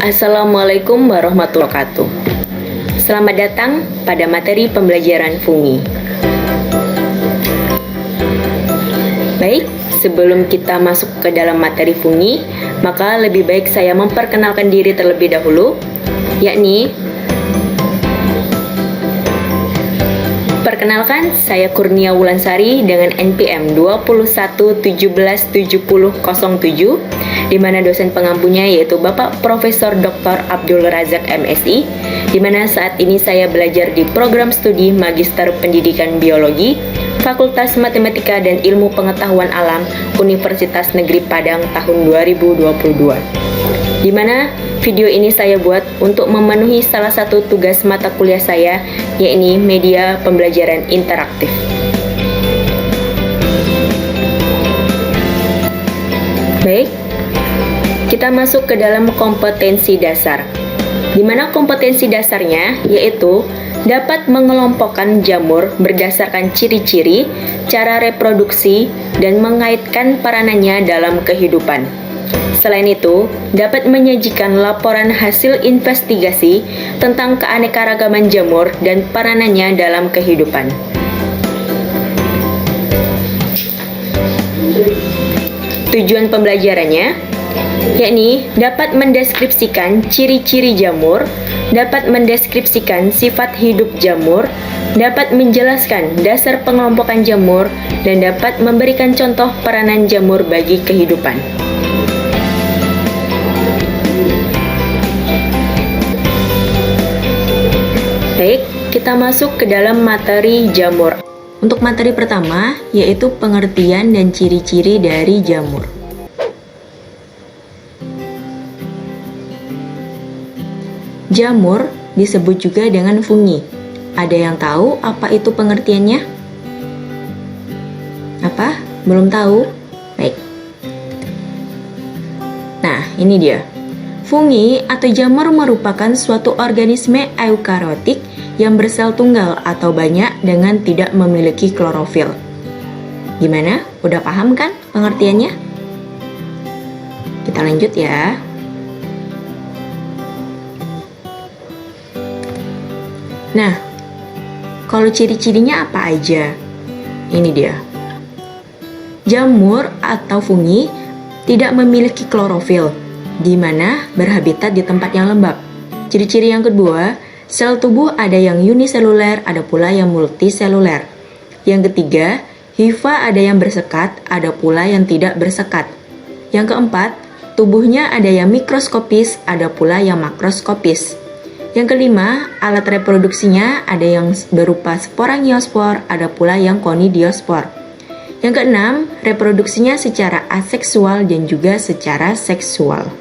Assalamualaikum warahmatullahi wabarakatuh. Selamat datang pada materi pembelajaran fungi. Baik, sebelum kita masuk ke dalam materi fungi, maka lebih baik saya memperkenalkan diri terlebih dahulu, yakni perkenalkan, saya Kurnia Wulansari dengan NPM 21177007, di mana dosen pengampunya yaitu Bapak Profesor Dr. Abdul Razak MSI, di mana saat ini saya belajar di program studi Magister Pendidikan Biologi, Fakultas Matematika dan Ilmu Pengetahuan Alam, Universitas Negeri Padang tahun 2022. Di mana video ini saya buat untuk memenuhi salah satu tugas mata kuliah saya, yakni media pembelajaran interaktif. Baik, kita masuk ke dalam kompetensi dasar. Di mana kompetensi dasarnya yaitu dapat mengelompokkan jamur berdasarkan ciri-ciri, cara reproduksi, dan mengaitkan peranannya dalam kehidupan. Selain itu, dapat menyajikan laporan hasil investigasi tentang keanekaragaman jamur dan peranannya dalam kehidupan. Tujuan pembelajarannya, yakni dapat mendeskripsikan ciri-ciri jamur, dapat mendeskripsikan sifat hidup jamur, dapat menjelaskan dasar pengelompokan jamur, dan dapat memberikan contoh peranan jamur bagi kehidupan. Baik, kita masuk ke dalam materi jamur. Untuk materi pertama, yaitu pengertian dan ciri-ciri dari jamur. Jamur disebut juga dengan fungi. Ada yang tahu apa itu pengertiannya? Apa? Belum tahu? Baik. Nah, ini dia. Fungi atau jamur merupakan suatu organisme eukariotik yang bersel tunggal atau banyak dengan tidak memiliki klorofil. Gimana? Udah paham kan pengertiannya? Kita lanjut ya. Nah, kalau ciri-cirinya apa aja? Ini dia. Jamur atau fungi tidak memiliki klorofil, di mana berhabitat di tempat yang lembab. Ciri-ciri yang kedua, sel tubuh ada yang uniseluler, ada pula yang multiseluler. Yang ketiga, hifa ada yang bersekat, ada pula yang tidak bersekat. Yang keempat, tubuhnya ada yang mikroskopis, ada pula yang makroskopis. Yang kelima, alat reproduksinya ada yang berupa sporangiosfor, ada pula yang konidiospor. Yang keenam, reproduksinya secara aseksual dan juga secara seksual.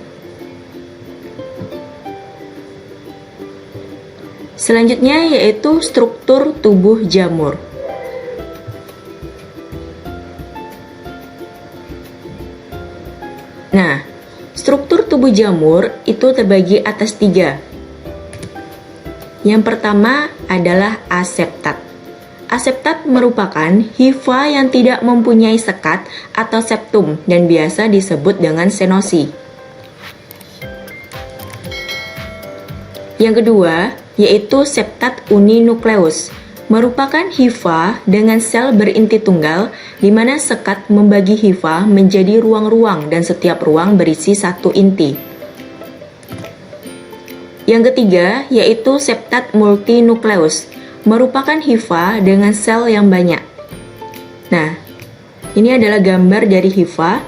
Selanjutnya yaitu struktur tubuh jamur. Nah, struktur tubuh jamur itu terbagi atas 3. Yang pertama adalah aseptat. Aseptat merupakan hifa yang tidak mempunyai sekat atau septum dan biasa disebut dengan senosi. Yang kedua yaitu septat uninukleus, merupakan hifa dengan sel berinti tunggal di mana sekat membagi hifa menjadi ruang-ruang dan setiap ruang berisi satu inti. Yang ketiga yaitu septat multinukleus, merupakan hifa dengan sel yang banyak. Nah, ini adalah gambar dari hifa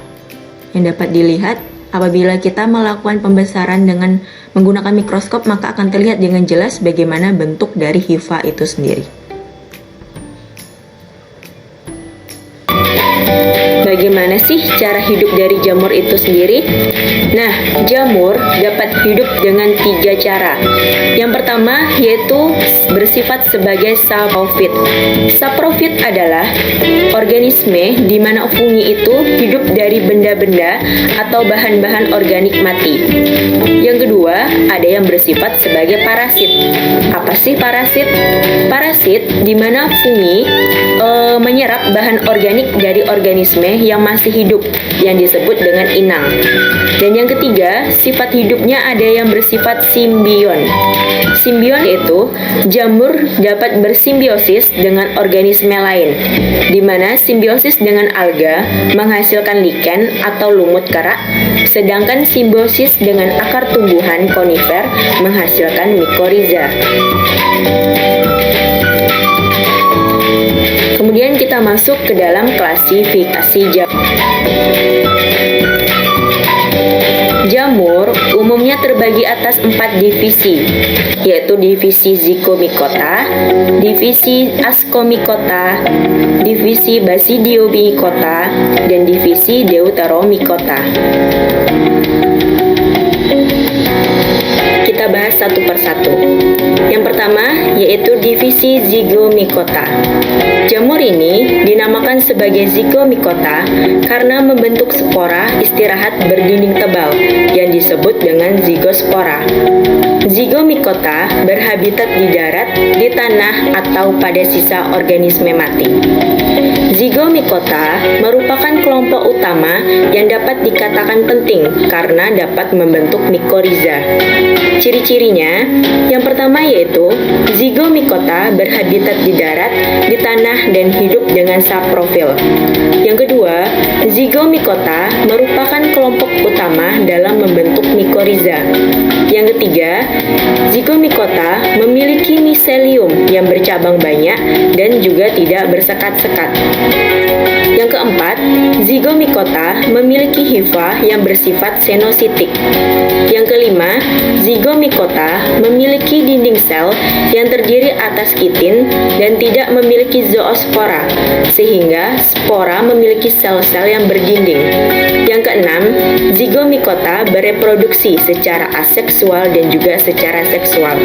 yang dapat dilihat apabila kita melakukan pembesaran dengan menggunakan mikroskop, maka akan terlihat dengan jelas bagaimana bentuk dari hifa itu sendiri. Bagaimana sih cara hidup dari jamur itu sendiri? Nah, jamur dapat hidup dengan 3 cara. Yang pertama yaitu bersifat sebagai saprofit. Saprofit adalah organisme di mana fungi itu hidup dari benda-benda atau bahan-bahan organik mati. Yang kedua, ada yang bersifat sebagai parasit. Apa sih parasit? Parasit di mana fungi menyerap bahan organik dari organisme yang masih masih hidup yang disebut dengan inang. Dan yang ketiga, sifat hidupnya ada yang bersifat simbion. Simbion yaitu jamur dapat bersimbiosis dengan organisme lain, di mana simbiosis dengan alga menghasilkan lichen atau lumut kerak, sedangkan simbiosis dengan akar tumbuhan konifer menghasilkan mikoriza. Kemudian kita masuk ke dalam klasifikasi jamur. Jamur umumnya terbagi atas 4 divisi, yaitu divisi Zygomicota, divisi Ascomycota, divisi Basidiomycota, dan divisi Deuteromycota. Kita bahas satu persatu. Yang pertama yaitu divisi Zygomicota. Jamur ini dinamakan sebagai Zygomicota karena membentuk spora istirahat berdinding tebal yang disebut dengan zygospora. Zygomicota berhabitat di darat, di tanah, atau pada sisa organisme mati. Zygomicota merupakan kelompok utama yang dapat dikatakan penting karena dapat membentuk mikoriza. Ciri-cirinya, yang pertama yaitu Zygomicota berhabitat di darat, di tanah, dan hidup dengan saprofil. Yang kedua, Zygomicota merupakan kelompok utama dalam membentuk mikoriza. Yang ketiga, Zygomicota memiliki miselium yang bercabang banyak dan juga tidak bersekat-sekat. Yang keempat, Zygomicota memiliki hifa yang bersifat senositik. Yang kelima, Zygomicota memiliki dinding sel yang terdiri atas kitin dan tidak memiliki zoospora, sehingga spora memiliki sel-sel yang berdinding. Yang keenam, Zygomicota bereproduksi secara aseksual dan juga secara seksual.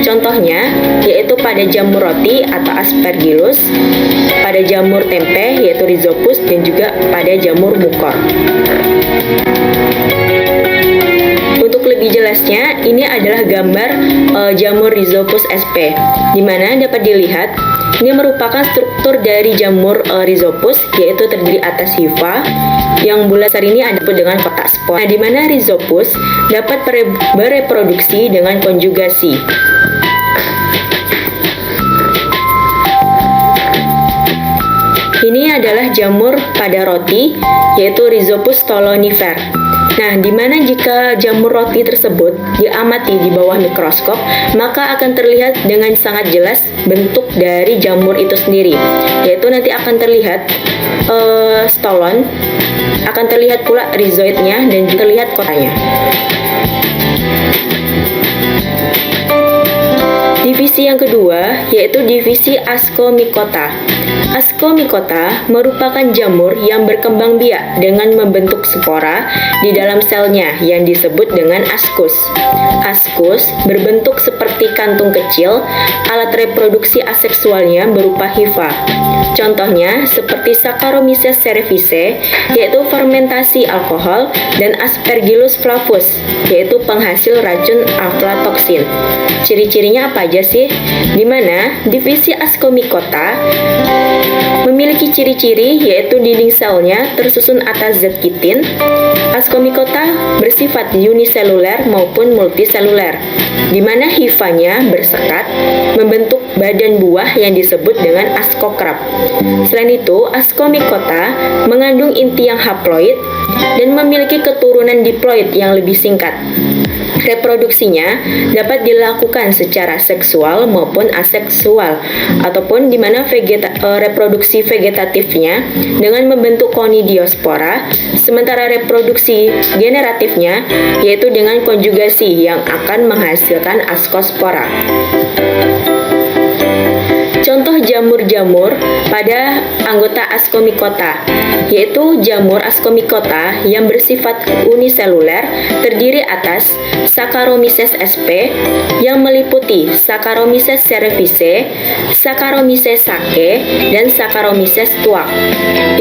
Contohnya, yaitu pada jamur roti atau Aspergillus, pada jamur tempe yaitu Rhizopus, dan juga pada jamur mukor. Untuk lebih jelasnya, ini adalah gambar jamur Rhizopus sp, di mana dapat dilihat ini merupakan struktur dari jamur Rhizopus, yaitu terdiri atas hifa yang bulat besar ini ada dengan kotak spora, di mana Rhizopus dapat bereproduksi dengan konjugasi. Ini adalah jamur pada roti, yaitu Rhizopus stolonifer. Nah, di mana jika jamur roti tersebut diamati di bawah mikroskop, maka akan terlihat dengan sangat jelas bentuk dari jamur itu sendiri, yaitu nanti akan terlihat stolon, akan terlihat pula rhizoidnya, dan juga terlihat kotanya. Divisi yang kedua yaitu divisi Ascomycota. Ascomycota merupakan jamur yang berkembang biak dengan membentuk spora di dalam selnya yang disebut dengan ascus. Ascus berbentuk seperti kantung kecil, alat reproduksi aseksualnya berupa hifa. Contohnya seperti Saccharomyces cerevisiae, yaitu fermentasi alkohol, dan Aspergillus flavus, yaitu penghasil racun aflatoksin. Ciri-cirinya apa aja sih? Di mana divisi Ascomycota memiliki ciri-ciri yaitu dinding selnya tersusun atas zat kitin. Ascomycota bersifat uniseluler maupun multiseluler, di mana hifanya bersekat membentuk badan buah yang disebut dengan ascokrab. Selain itu, Ascomycota mengandung inti yang haploid dan memiliki keturunan diploid yang lebih singkat. Reproduksinya dapat dilakukan secara seksual maupun aseksual, ataupun di mana reproduksi vegetatifnya dengan membentuk konidiospora, sementara reproduksi generatifnya yaitu dengan konjugasi yang akan menghasilkan ascospora. Contoh jamur-jamur pada anggota Ascomycota, yaitu jamur Ascomycota yang bersifat uniseluler terdiri atas Saccharomyces sp yang meliputi Saccharomyces cerevisiae, Saccharomyces sake, dan Saccharomyces tuak.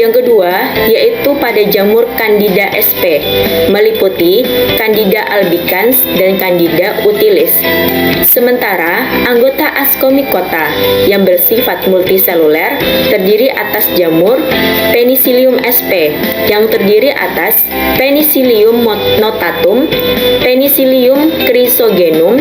Yang kedua yaitu pada jamur Candida sp meliputi Candida albicans dan Candida utilis. Sementara anggota Ascomycota yang bersifat bersifat multiseluler terdiri atas jamur Penicillium sp yang terdiri atas Penicillium notatum, Penicillium chrysogenum,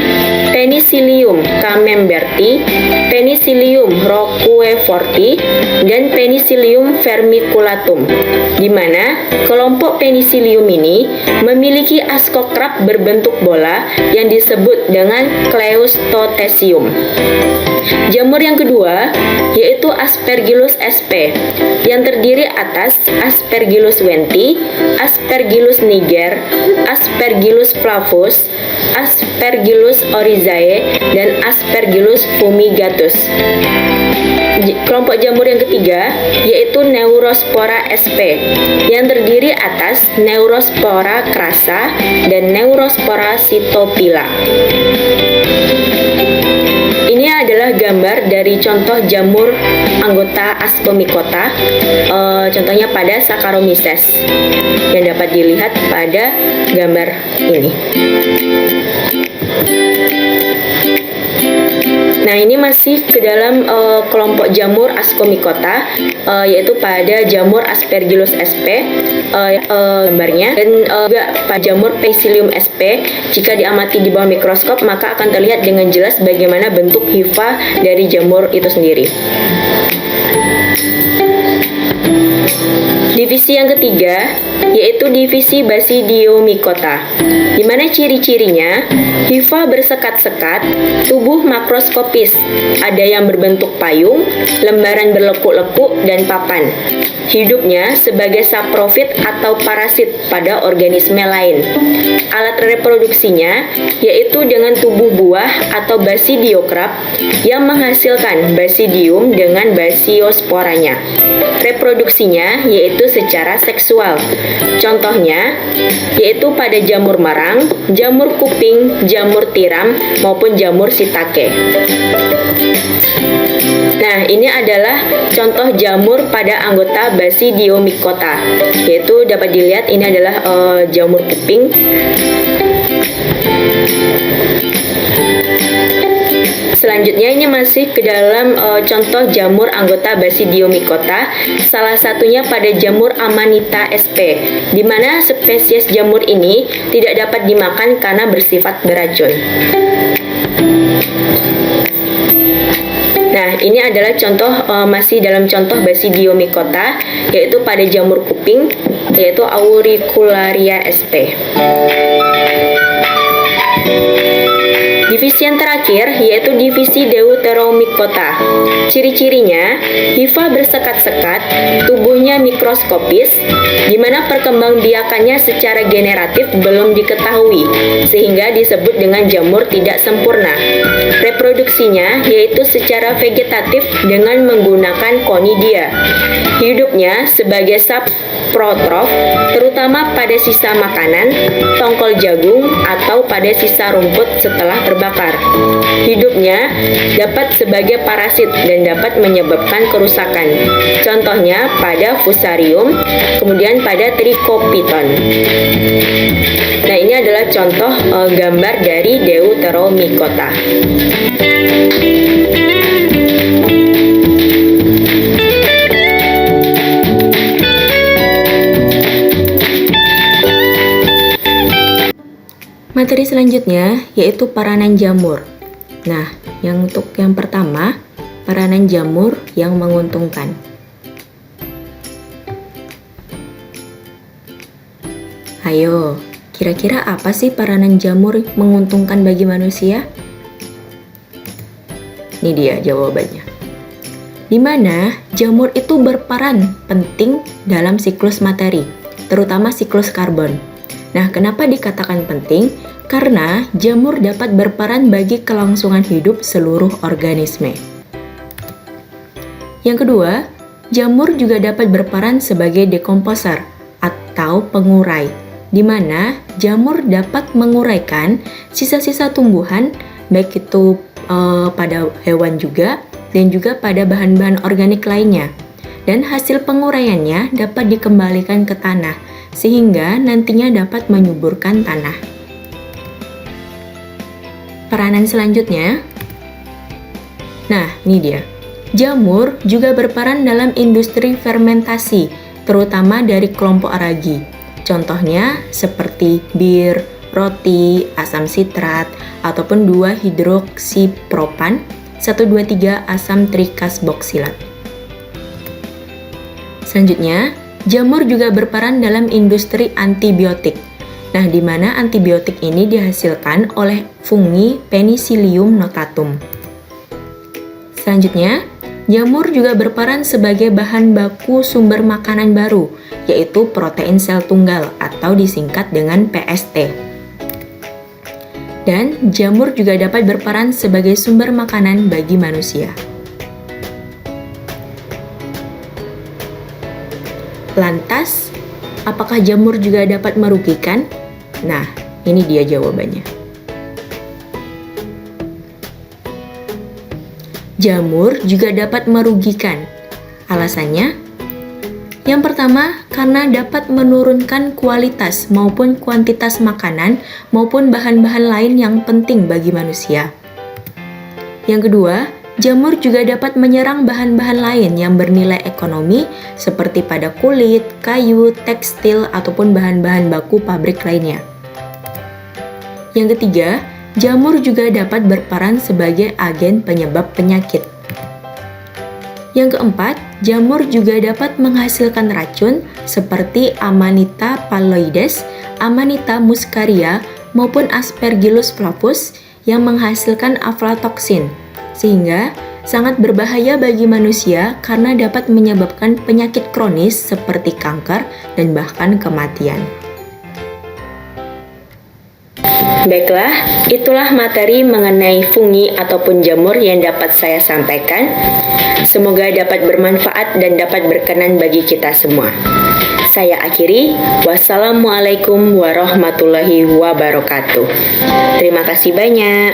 Penicillium camemberti, Penicillium roqueforti, dan Penicillium vermiculatum, di mana kelompok Penicillium ini memiliki askokrap berbentuk bola yang disebut dengan Cleustotecium. Jamur yang kedua yaitu Aspergillus sp yang terdiri atas Aspergillus wenti, Aspergillus niger, Aspergillus flavus, Aspergillus oryzae, dan Aspergillus fumigatus. Kelompok jamur yang ketiga yaitu Neurospora sp yang terdiri atas Neurospora crassa dan Neurospora cytopila. Ini adalah gambar dari contoh jamur anggota Ascomycota, contohnya pada Saccharomyces yang dapat dilihat pada gambar ini. Nah, ini masih ke dalam kelompok jamur Ascomycota, yaitu pada jamur Aspergillus sp, gambarnya, dan juga pada jamur Penicillium sp. Jika diamati di bawah mikroskop, maka akan terlihat dengan jelas bagaimana bentuk hifa dari jamur itu sendiri. Divisi yang ketiga yaitu divisi Basidiomycota, di mana ciri-cirinya hifa bersekat-sekat, tubuh makroskopis, ada yang berbentuk payung, lembaran berlekuk-lekuk, dan papan. Hidupnya sebagai saprofit atau parasit pada organisme lain. Alat reproduksinya yaitu dengan tubuh buah atau basidiokrap yang menghasilkan basidium dengan basiosporanya. Reproduksinya yaitu secara seksual. Contohnya yaitu pada jamur marang, jamur kuping, jamur tiram, maupun jamur shiitake. Nah, ini adalah contoh jamur pada anggota Basidiomycota, yaitu dapat dilihat ini adalah jamur kuping. Selanjutnya ini masih ke dalam contoh jamur anggota Basidiomycota, salah satunya pada jamur Amanita sp, di mana spesies jamur ini tidak dapat dimakan karena bersifat beracun. Nah, ini adalah contoh masih dalam contoh Basidiomycota, yaitu pada jamur kuping, yaitu Auricularia sp. Divisi yang terakhir yaitu divisi Deuteromycota. Ciri-cirinya, hifa bersekat-sekat, tubuhnya mikroskopis, di mana perkembangbiakannya secara generatif belum diketahui, sehingga disebut dengan jamur tidak sempurna. Reproduksinya yaitu secara vegetatif dengan menggunakan konidia. Hidupnya sebagai saprotrof, terutama pada sisa makanan, tongkol jagung, atau pada sisa rumput setelah terbakar. Hidupnya dapat sebagai parasit dan dapat menyebabkan kerusakan. Contohnya pada Fusarium, kemudian pada Trichopiton. Nah, ini adalah contoh gambar dari Deuteromycota. Materi selanjutnya yaitu peranan jamur. Nah, untuk yang pertama, peranan jamur yang menguntungkan. Ayo, kira-kira apa sih peranan jamur menguntungkan bagi manusia? Ini dia jawabannya. Di mana jamur itu berperan penting dalam siklus materi, terutama siklus karbon. Nah, kenapa dikatakan penting? Karena jamur dapat berperan bagi kelangsungan hidup seluruh organisme. Yang kedua, jamur juga dapat berperan sebagai dekomposer atau pengurai, di mana jamur dapat menguraikan sisa-sisa tumbuhan, baik itu pada hewan juga, dan juga pada bahan-bahan organik lainnya. Dan hasil penguraiannya dapat dikembalikan ke tanah, sehingga nantinya dapat menyuburkan tanah. Peranan selanjutnya, nah ini dia, Jamur juga berperan dalam industri fermentasi, terutama dari kelompok aragi. Contohnya seperti bir, roti, asam sitrat, ataupun 2-hidroksipropan, 1,2,3 asam trikasboksilat. Selanjutnya, jamur juga berperan dalam industri antibiotik. Nah, di mana antibiotik ini dihasilkan oleh fungi Penicillium notatum. Selanjutnya, jamur juga berperan sebagai bahan baku sumber makanan baru, yaitu protein sel tunggal atau disingkat dengan PST. Dan jamur juga dapat berperan sebagai sumber makanan bagi manusia. Lantas, apakah jamur juga dapat merugikan? Nah, ini dia jawabannya. Jamur juga dapat merugikan. Alasannya, yang pertama, karena dapat menurunkan kualitas maupun kuantitas makanan maupun bahan-bahan lain yang penting bagi manusia. Yang kedua, jamur juga dapat menyerang bahan-bahan lain yang bernilai ekonomi seperti pada kulit, kayu, tekstil, ataupun bahan-bahan baku pabrik lainnya. Yang ketiga, jamur juga dapat berperan sebagai agen penyebab penyakit. Yang keempat, jamur juga dapat menghasilkan racun seperti Amanita phalloides, Amanita muscaria, maupun Aspergillus flavus yang menghasilkan aflatoksin, sehingga sangat berbahaya bagi manusia karena dapat menyebabkan penyakit kronis seperti kanker dan bahkan kematian. Baiklah, itulah materi mengenai fungi ataupun jamur yang dapat saya sampaikan. Semoga dapat bermanfaat dan dapat berkenan bagi kita semua. Saya akhiri, wassalamualaikum warahmatullahi wabarakatuh. Terima kasih banyak.